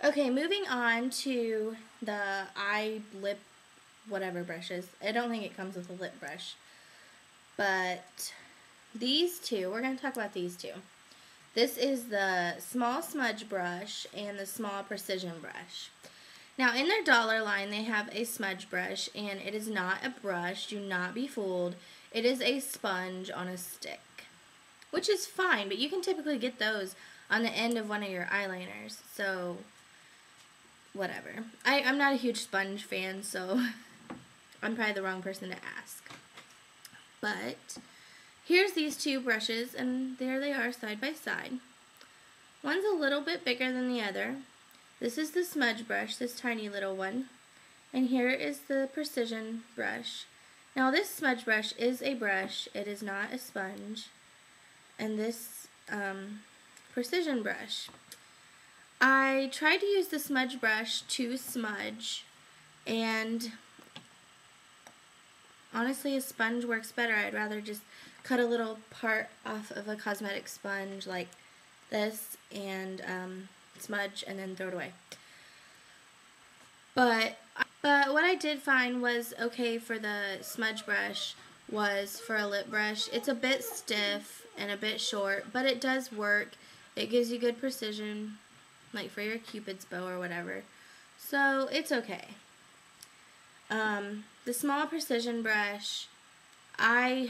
Okay, moving on to the lip, whatever brushes. I don't think it comes with a lip brush. But these two, we're going to talk about these two. This is the small smudge brush and the small precision brush. Now, in their dollar line, they have a smudge brush, and it is not a brush. Do not be fooled. It is a sponge on a stick, which is fine, but you can typically get those on the end of one of your eyeliners, so whatever. I'm not a huge sponge fan, so I'm probably the wrong person to ask. But here's these two brushes, and there they are side by side. One's a little bit bigger than the other. This is the smudge brush, this tiny little one. And here is the precision brush. Now this smudge brush is a brush, it is not a sponge. And this precision brush. I tried to use the smudge brush to smudge, and honestly a sponge works better. I'd rather just cut a little part off of a cosmetic sponge like this and smudge and then throw it away. But what I did find was okay for the smudge brush was for a lip brush. It's a bit stiff and a bit short, but it does work. It gives you good precision, like for your Cupid's bow or whatever. So it's okay. The small precision brush, I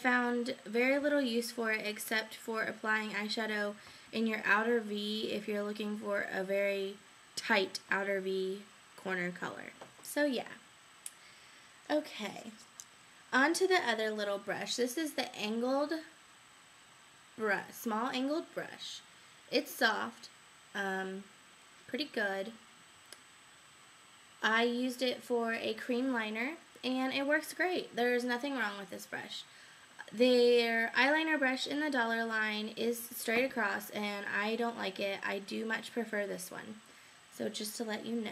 found very little use for it except for applying eyeshadow in your outer V if you're looking for a very tight outer V corner color. So yeah. Okay. On to the other little brush. This is the angled brush, small angled brush. It's soft, pretty good. I used it for a cream liner, and it works great. There's nothing wrong with this brush. Their eyeliner brush in the dollar line is straight across, and I don't like it. I do much prefer this one. So just to let you know.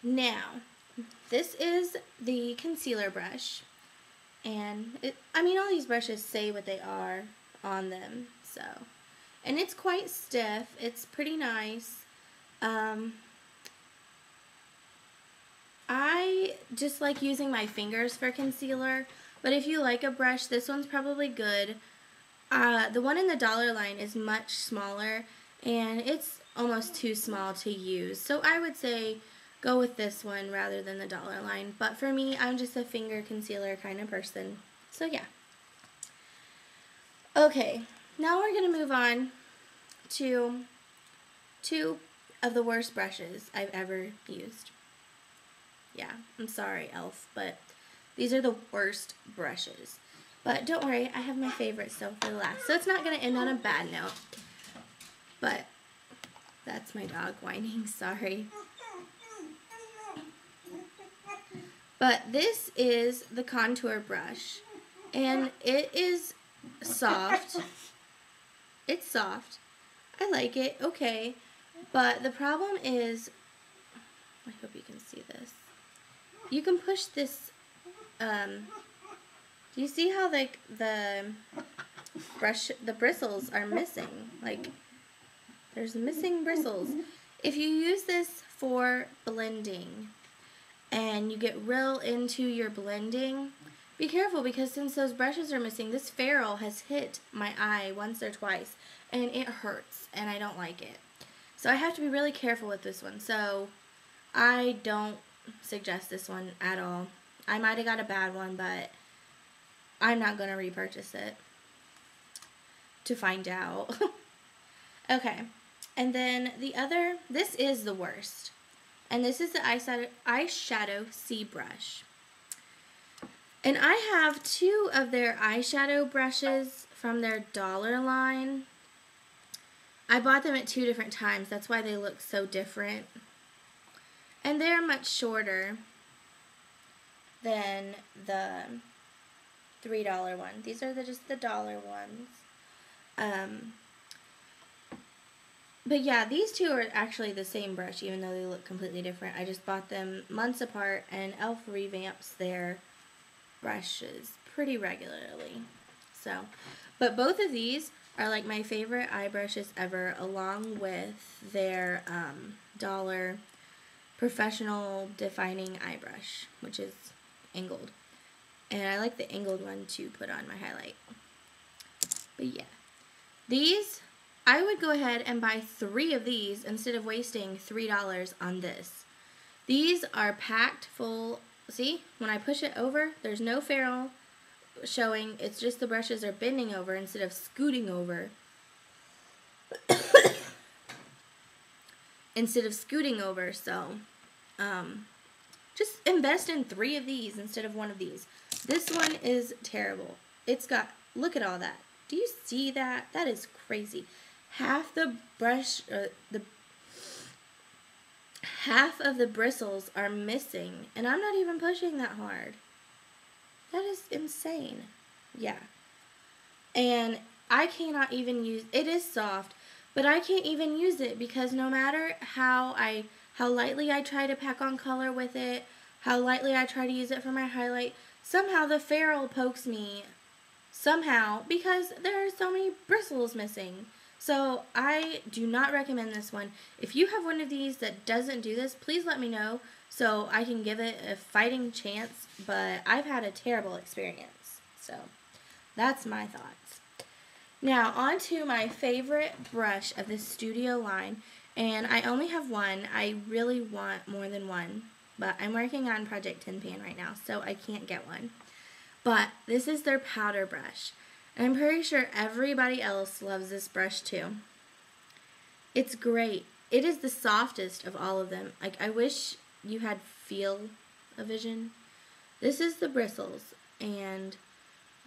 Now, this is the concealer brush, and all these brushes say what they are on them, so. And it's quite stiff. It's pretty nice. I just like using my fingers for concealer, but if you like a brush, this one's probably good. The one in the dollar line is much smaller, and it's almost too small to use. So I would say go with this one rather than the dollar line. But for me, I'm just a finger concealer kind of person. So yeah. Okay, now we're going to move on to two of the worst brushes I've ever used. Yeah, I'm sorry, e.l.f., but these are the worst brushes. But don't worry, I have my favorites still for the last. So it's not going to end on a bad note. But that's my dog whining, sorry. But this is the contour brush, and it is soft. It's soft. I like it, okay. But the problem is, I hope you can see this. You can push this, do you see how like the bristles are missing? Like, there's missing bristles. If you use this for blending and you get real into your blending, be careful, because since those brushes are missing, this ferrule has hit my eye once or twice and it hurts and I don't like it. So I have to be really careful with this one. So I don't suggest this one at all. I might have got a bad one, but I'm not going to repurchase it to find out. Okay, and then the other, this is the worst, and this is the eyeshadow C brush. And I have two of their eyeshadow brushes from their dollar line. I bought them at 2 different times, that's why they look so different. And they're much shorter than the $3 one. These are just the dollar ones. But yeah, these two are actually the same brush, even though they look completely different. I just bought them months apart, and e.l.f. revamps their brushes pretty regularly. So, but both of these are like my favorite eye brushes ever, along with their dollar professional defining eye brush, which is angled. And I like the angled one to put on my highlight. But yeah, these, I would go ahead and buy 3 of these instead of wasting $3 on this. These are packed full. See, when I push it over, there's no ferrule showing. It's just the brushes are bending over instead of scooting over. So just invest in 3 of these instead of 1 of these. This one is terrible. It's got, look at all that. Do you see that? That is crazy. Half the brush, half of the bristles are missing, and I'm not even pushing that hard. That is insane. Yeah. And I cannot even use, it is soft, but I can't even use it because no matter how lightly I try to pack on color with it, how lightly I try to use it for my highlight, somehow the ferrule pokes me somehow because there are so many bristles missing. So I do not recommend this one. If you have one of these that doesn't do this, please let me know so I can give it a fighting chance, but I've had a terrible experience. So that's my thoughts. Now on to my favorite brush of the Studio line, and I only have one. I really want more than one, but I'm working on Project Tin Pan right now, so I can't get one. But this is their powder brush. And I'm pretty sure everybody else loves this brush too. It's great. It is the softest of all of them. Like, I wish you had feel-o-vision. This is the bristles, and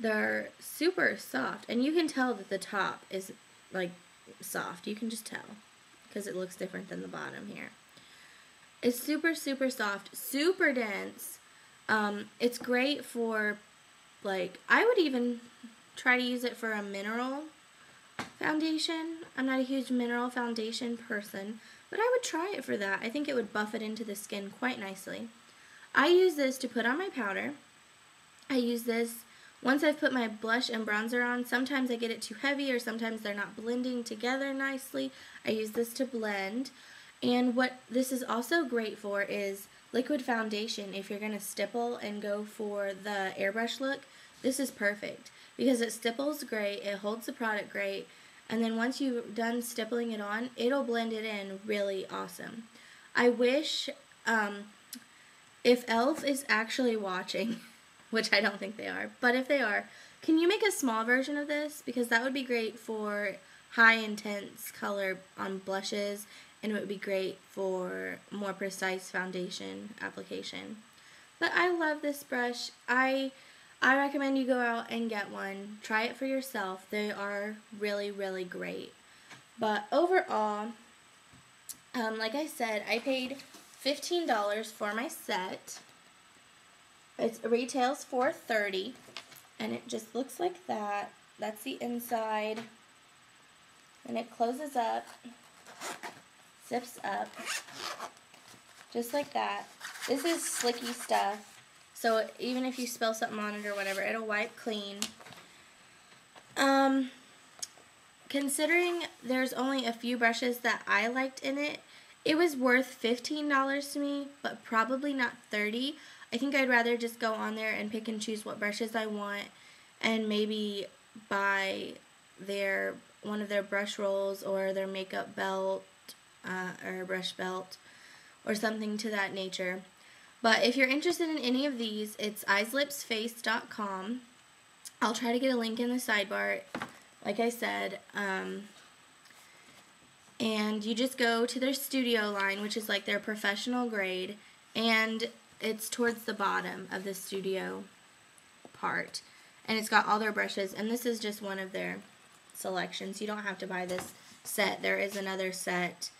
they're super soft. And you can tell that the top is, like, soft. You can just tell because it looks different than the bottom here. It's super, super soft, super dense. It's great for, like, I would even try to use it for a mineral foundation. I'm not a huge mineral foundation person, but I would try it for that. I think it would buff it into the skin quite nicely. I use this to put on my powder. I use this once I've put my blush and bronzer on. Sometimes I get it too heavy or sometimes they're not blending together nicely. I use this to blend. And what this is also great for is liquid foundation. If you're going to stipple and go for the airbrush look, this is perfect because it stipples great, it holds the product great, and then once you've done stippling it on, it'll blend it in really awesome. I wish, if e.l.f. is actually watching, which I don't think they are, but if they are, can you make a small version of this? Because that would be great for high intense color on blushes, and it would be great for more precise foundation application. But I love this brush. I recommend you go out and get one. Try it for yourself. They are really, really great. But overall, like I said, I paid $15 for my set. It retails for $30, and it just looks like that. That's the inside, and it closes up, zips up, just like that. This is slicky stuff. So even if you spill something on it or whatever, it'll wipe clean. Considering there's only a few brushes that I liked in it, it was worth $15 to me, but probably not $30. I think I'd rather just go on there and pick and choose what brushes I want and maybe buy one of their brush rolls or their makeup belt or a brush belt or something to that nature. But if you're interested in any of these, it's eyeslipsface.com. I'll try to get a link in the sidebar, like I said. And you just go to their studio line, which is like their professional grade, and it's towards the bottom of the studio part. And it's got all their brushes, and this is just one of their selections. You don't have to buy this set. There is another set,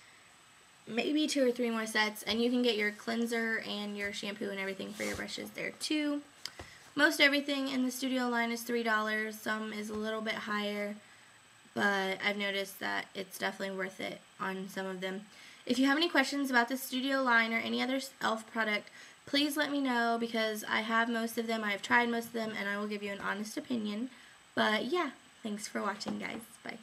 maybe 2 or 3 more sets, and you can get your cleanser and your shampoo and everything for your brushes there too. Most everything in the studio line is $3. Some is a little bit higher, but I've noticed that it's definitely worth it on some of them. If you have any questions about the studio line or any other e.l.f. product, please let me know because I have most of them, I've tried most of them, and I will give you an honest opinion. But yeah, Thanks for watching, guys. Bye.